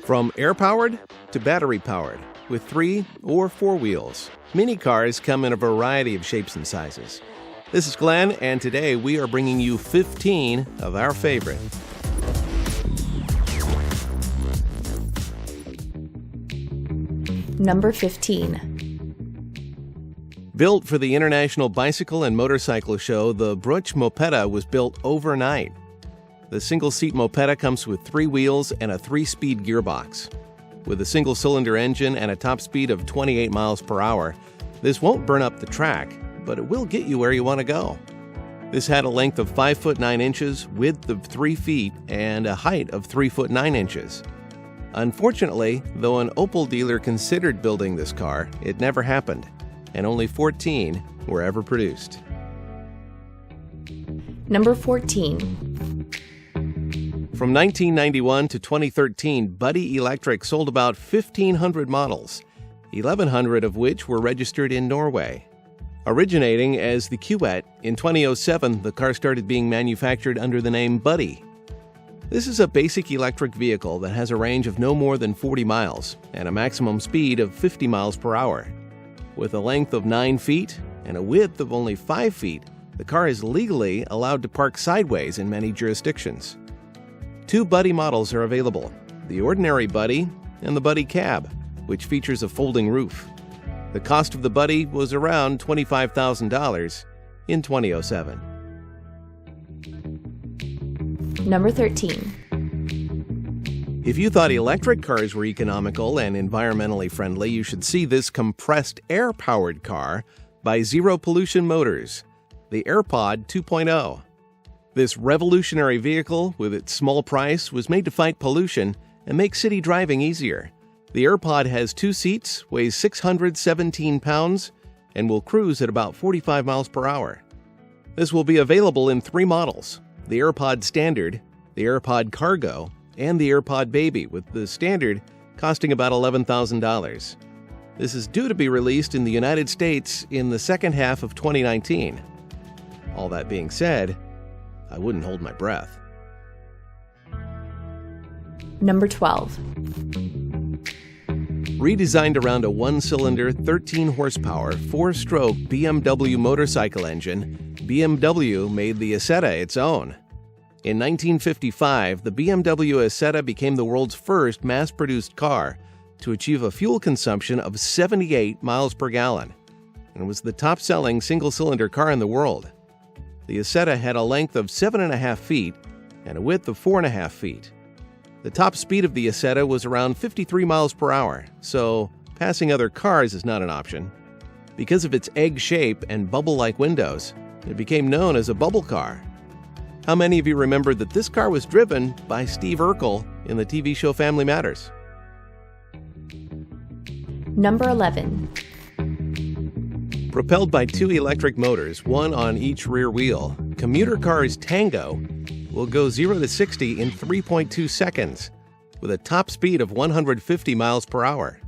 From air-powered to battery-powered, with 3 or 4 wheels, mini cars come in a variety of shapes and sizes. This is Glenn, and today we are bringing you 15 of our favorite. Number 15. Built for the International Bicycle and Motorcycle Show, the Brutsch Mopetta was built overnight. The single-seat Mopetta comes with 3 wheels and a 3-speed gearbox. With a single-cylinder engine and a top speed of 28 miles per hour, this won't burn up the track, but it will get you where you want to go. This had a length of 5 foot 9 inches, width of 3 feet, and a height of 3 foot 9 inches. Unfortunately, though an Opel dealer considered building this car, it never happened, and only 14 were ever produced. Number 14. From 1991 to 2013, Buddy Electric sold about 1,500 models, 1,100 of which were registered in Norway. Originating as the Kuet, in 2007 the car started being manufactured under the name Buddy. This is a basic electric vehicle that has a range of no more than 40 miles and a maximum speed of 50 miles per hour. With a length of 9 feet and a width of only 5 feet, the car is legally allowed to park sideways in many jurisdictions. 2 Buddy models are available, the ordinary Buddy and the Buddy Cab, which features a folding roof. The cost of the Buddy was around $25,000 in 2007. Number 13. If you thought electric cars were economical and environmentally friendly, you should see this compressed air-powered car by Zero Pollution Motors, the AirPod 2.0. This revolutionary vehicle, with its small price, was made to fight pollution and make city driving easier. The AirPod has 2 seats, weighs 617 pounds, and will cruise at about 45 miles per hour. This will be available in 3 models: the AirPod Standard, the AirPod Cargo, and the AirPod Baby, with the Standard costing about $11,000. This is due to be released in the United States in the second half of 2019. All that being said, I wouldn't hold my breath. Number 12. Redesigned around a 1-cylinder, 13-horsepower, 4-stroke BMW motorcycle engine, BMW made the Isetta its own. In 1955, the BMW Isetta became the world's first mass-produced car to achieve a fuel consumption of 78 miles per gallon, and was the top-selling single-cylinder car in the world. The Isetta had a length of 7.5 feet and a width of 4.5 feet. The top speed of the Isetta was around 53 miles per hour, so passing other cars is not an option. Because of its egg shape and bubble-like windows, it became known as a bubble car. How many of you remember that this car was driven by Steve Urkel in the TV show Family Matters? Number 11. Propelled by 2 electric motors, 1 on each rear wheel, commuter cars Tango will go 0 to 60 in 3.2 seconds, with a top speed of 150 miles per hour.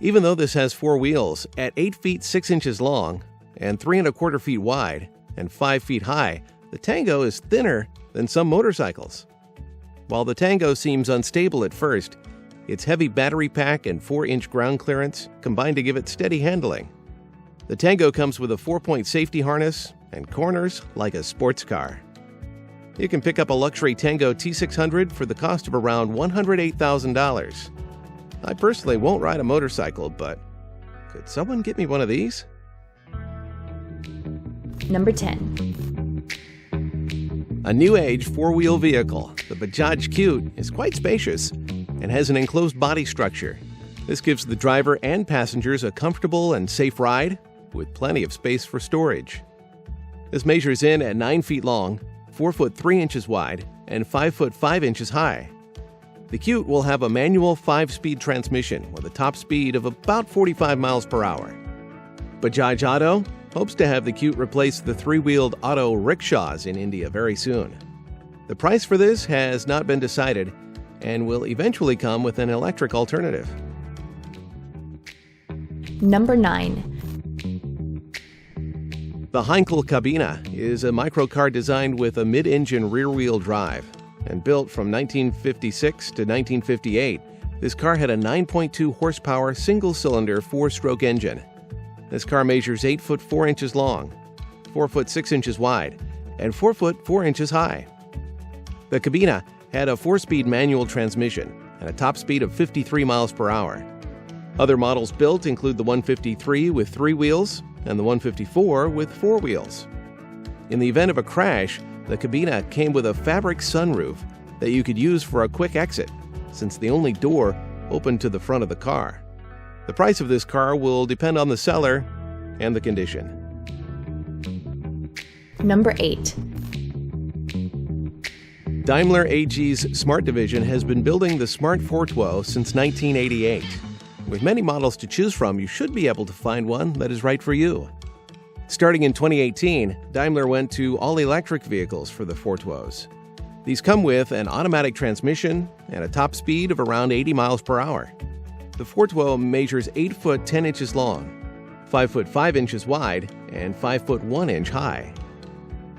Even though this has 4 wheels, at 8 feet 6 inches long and 3.25 feet wide and 5 feet high, the Tango is thinner than some motorcycles. While the Tango seems unstable at first, its heavy battery pack and 4-inch ground clearance combine to give it steady handling. The Tango comes with a 4-point safety harness and corners like a sports car. You can pick up a luxury Tango T600 for the cost of around $108,000. I personally won't ride a motorcycle, but could someone get me one of these? Number 10. A new-age 4-wheel vehicle, the Bajaj Qute, is quite spacious and has an enclosed body structure. This gives the driver and passengers a comfortable and safe ride, with plenty of space for storage. This measures in at 9 feet long, 4 foot 3 inches wide, and 5 foot 5 inches high. The Qute will have a manual 5-speed transmission with a top speed of about 45 miles per hour. Bajaj Auto hopes to have the Qute replace the 3-wheeled auto rickshaws in India very soon. The price for this has not been decided and will eventually come with an electric alternative. Number 9. The Heinkel Cabina is a microcar designed with a mid-engine rear-wheel drive. and built from 1956 to 1958, this car had a 9.2 horsepower single-cylinder 4-stroke engine. This car measures 8 foot 4 inches long, 4 foot 6 inches wide, and 4 foot 4 inches high. The Cabina had a 4-speed manual transmission and a top speed of 53 miles per hour. Other models built include the 153 with 3 wheels and the 154 with 4 wheels. In the event of a crash, the Cabina came with a fabric sunroof that you could use for a quick exit, since the only door opened to the front of the car. The price of this car will depend on the seller and the condition. Number 8. Daimler AG's Smart division has been building the Smart Fortwo since 1988. With many models to choose from, you should be able to find one that is right for you. Starting in 2018, Daimler went to all-electric vehicles for the Fortwos. These come with an automatic transmission and a top speed of around 80 miles per hour. The Fortwo measures 8 foot 10 inches long, 5 foot 5 inches wide, and 5 foot 1 inch high.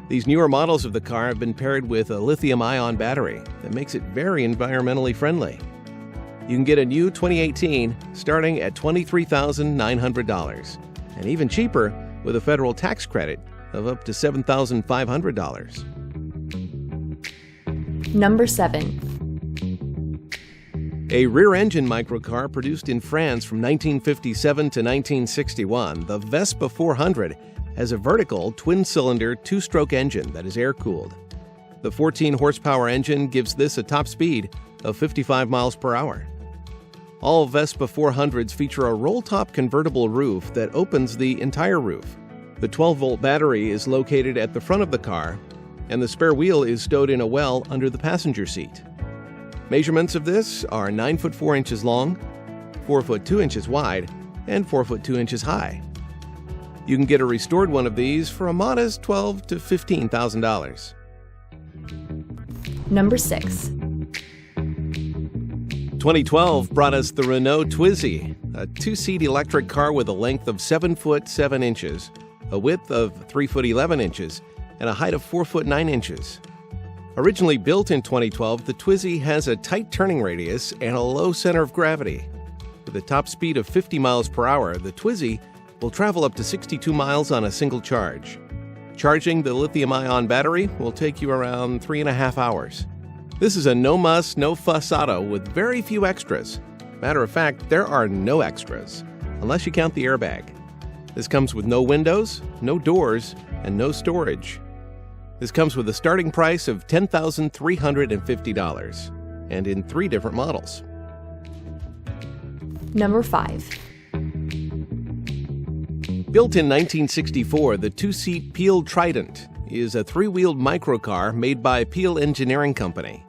These newer models of the car have been paired with a lithium-ion battery that makes it very environmentally friendly. You can get a new 2018 starting at $23,900, and even cheaper with a federal tax credit of up to $7,500. Number 7. A rear-engine microcar produced in France from 1957 to 1961, the Vespa 400 has a vertical twin-cylinder 2-stroke engine that is air-cooled. The 14-horsepower engine gives this a top speed of 55 miles per hour. All Vespa 400s feature a roll-top convertible roof that opens the entire roof. The 12-volt battery is located at the front of the car, and the spare wheel is stowed in a well under the passenger seat. Measurements of this are 9 foot 4 inches long, 4 foot 2 inches wide, and 4 foot 2 inches high. You can get a restored one of these for a modest $12,000 to $15,000. Number 6. 2012 brought us the Renault Twizy, a 2-seat electric car with a length of 7 foot 7 inches, a width of 3 foot 11 inches, and a height of 4 foot 9 inches. Originally built in 2012, the Twizy has a tight turning radius and a low center of gravity. With a top speed of 50 miles per hour, the Twizy will travel up to 62 miles on a single charge. Charging the lithium-ion battery will take you around 3.5 hours. This is a no-muss, no-fuss auto with very few extras. Matter of fact, there are no extras, unless you count the airbag. This comes with no windows, no doors, and no storage. This comes with a starting price of $10,350, and in 3 different models. Number 5. Built in 1964, the 2-seat Peel Trident is a 3-wheeled microcar made by Peel Engineering Company.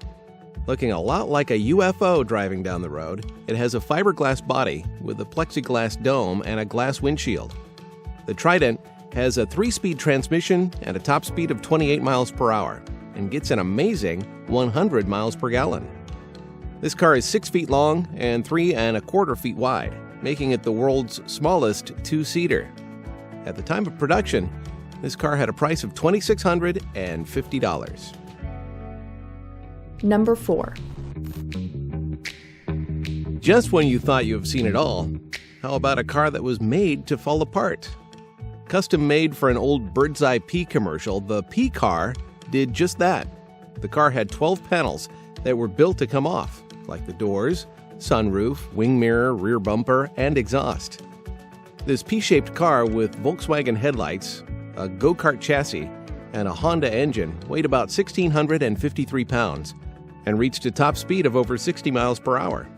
Looking a lot like a UFO driving down the road, it has a fiberglass body with a plexiglass dome and a glass windshield. The Trident has a 3-speed transmission and a top speed of 28 miles per hour and gets an amazing 100 miles per gallon. This car is 6 feet long and 3¼ feet wide, making it the world's smallest 2-seater. At the time of production, this car had a price of $2,650. Number 4. Just when you thought you have seen it all, how about a car that was made to fall apart? Custom made for an old Bird's Eye Pea commercial, the Pea Car did just that. The car had 12 panels that were built to come off, like the doors, sunroof, wing mirror, rear bumper, and exhaust. This P-shaped car with Volkswagen headlights, a go-kart chassis, and a Honda engine weighed about 1,653 pounds and reached a top speed of over 60 miles per hour.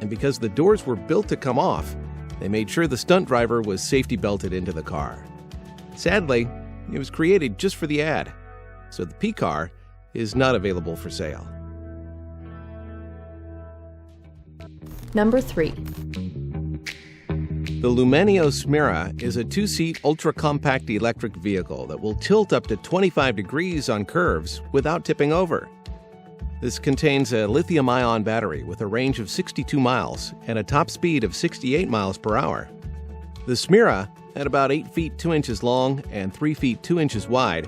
And because the doors were built to come off, they made sure the stunt driver was safety belted into the car. Sadly, it was created just for the ad, so the P-Car is not available for sale. Number 3. The Lumanio Smira is a 2-seat ultra-compact electric vehicle that will tilt up to 25 degrees on curves without tipping over. This contains a lithium-ion battery with a range of 62 miles and a top speed of 68 miles per hour. The Smira, at about 8 feet 2 inches long and 3 feet 2 inches wide,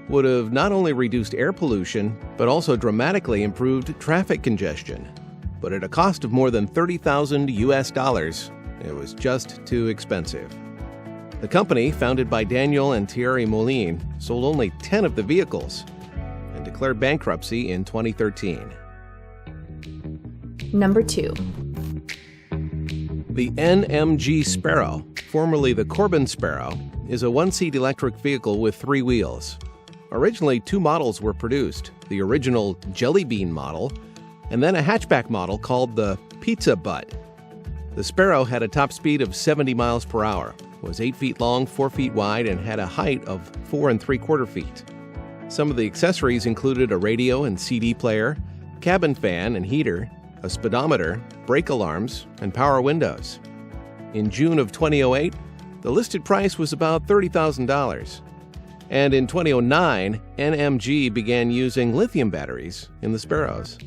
would have not only reduced air pollution, but also dramatically improved traffic congestion. But at a cost of more than $30,000 US, it was just too expensive. The company, founded by Daniel and Thierry Moline, sold only 10 of the vehicles and declared bankruptcy in 2013. Number 2. The NMG Sparrow, formerly the Corbin Sparrow, is a one-seat electric vehicle with 3 wheels. Originally, 2 models were produced, the original Jelly Bean model, and then a hatchback model called the Pizza Butt. The Sparrow had a top speed of 70 miles per hour, was 8 feet long, 4 feet wide, and had a height of 4 3/4 feet. Some of the accessories included a radio and CD player, cabin fan and heater, a speedometer, brake alarms, and power windows. In June of 2008, the listed price was about $30,000. And in 2009, NMG began using lithium batteries in the Sparrows.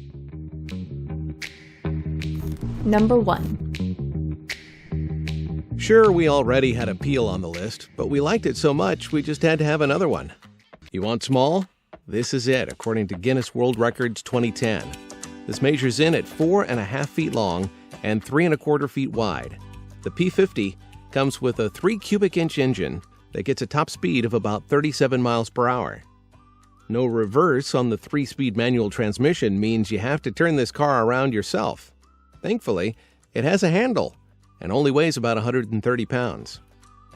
Number 1. Sure, we already had a Peel on the list, but we liked it so much we just had to have another one. You want small? This is it, according to Guinness World Records 2010. This measures in at 4.5 feet long and 3 1/4 feet wide. The P50 comes with a 3 cubic inch engine that gets a top speed of about 37 miles per hour. No reverse on the 3-speed manual transmission means you have to turn this car around yourself. Thankfully, it has a handle and only weighs about 130 pounds.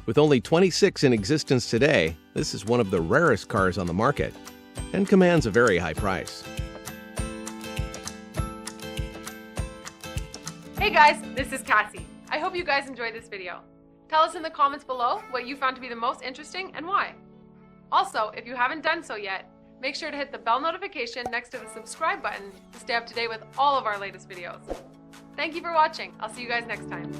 With only 26 in existence today, this is one of the rarest cars on the market and commands a very high price. Hey guys, this is Cassie. I hope you guys enjoyed this video. Tell us in the comments below what you found to be the most interesting and why. Also, if you haven't done so yet, make sure to hit the bell notification next to the subscribe button to stay up to date with all of our latest videos. Thank you for watching. I'll see you guys next time.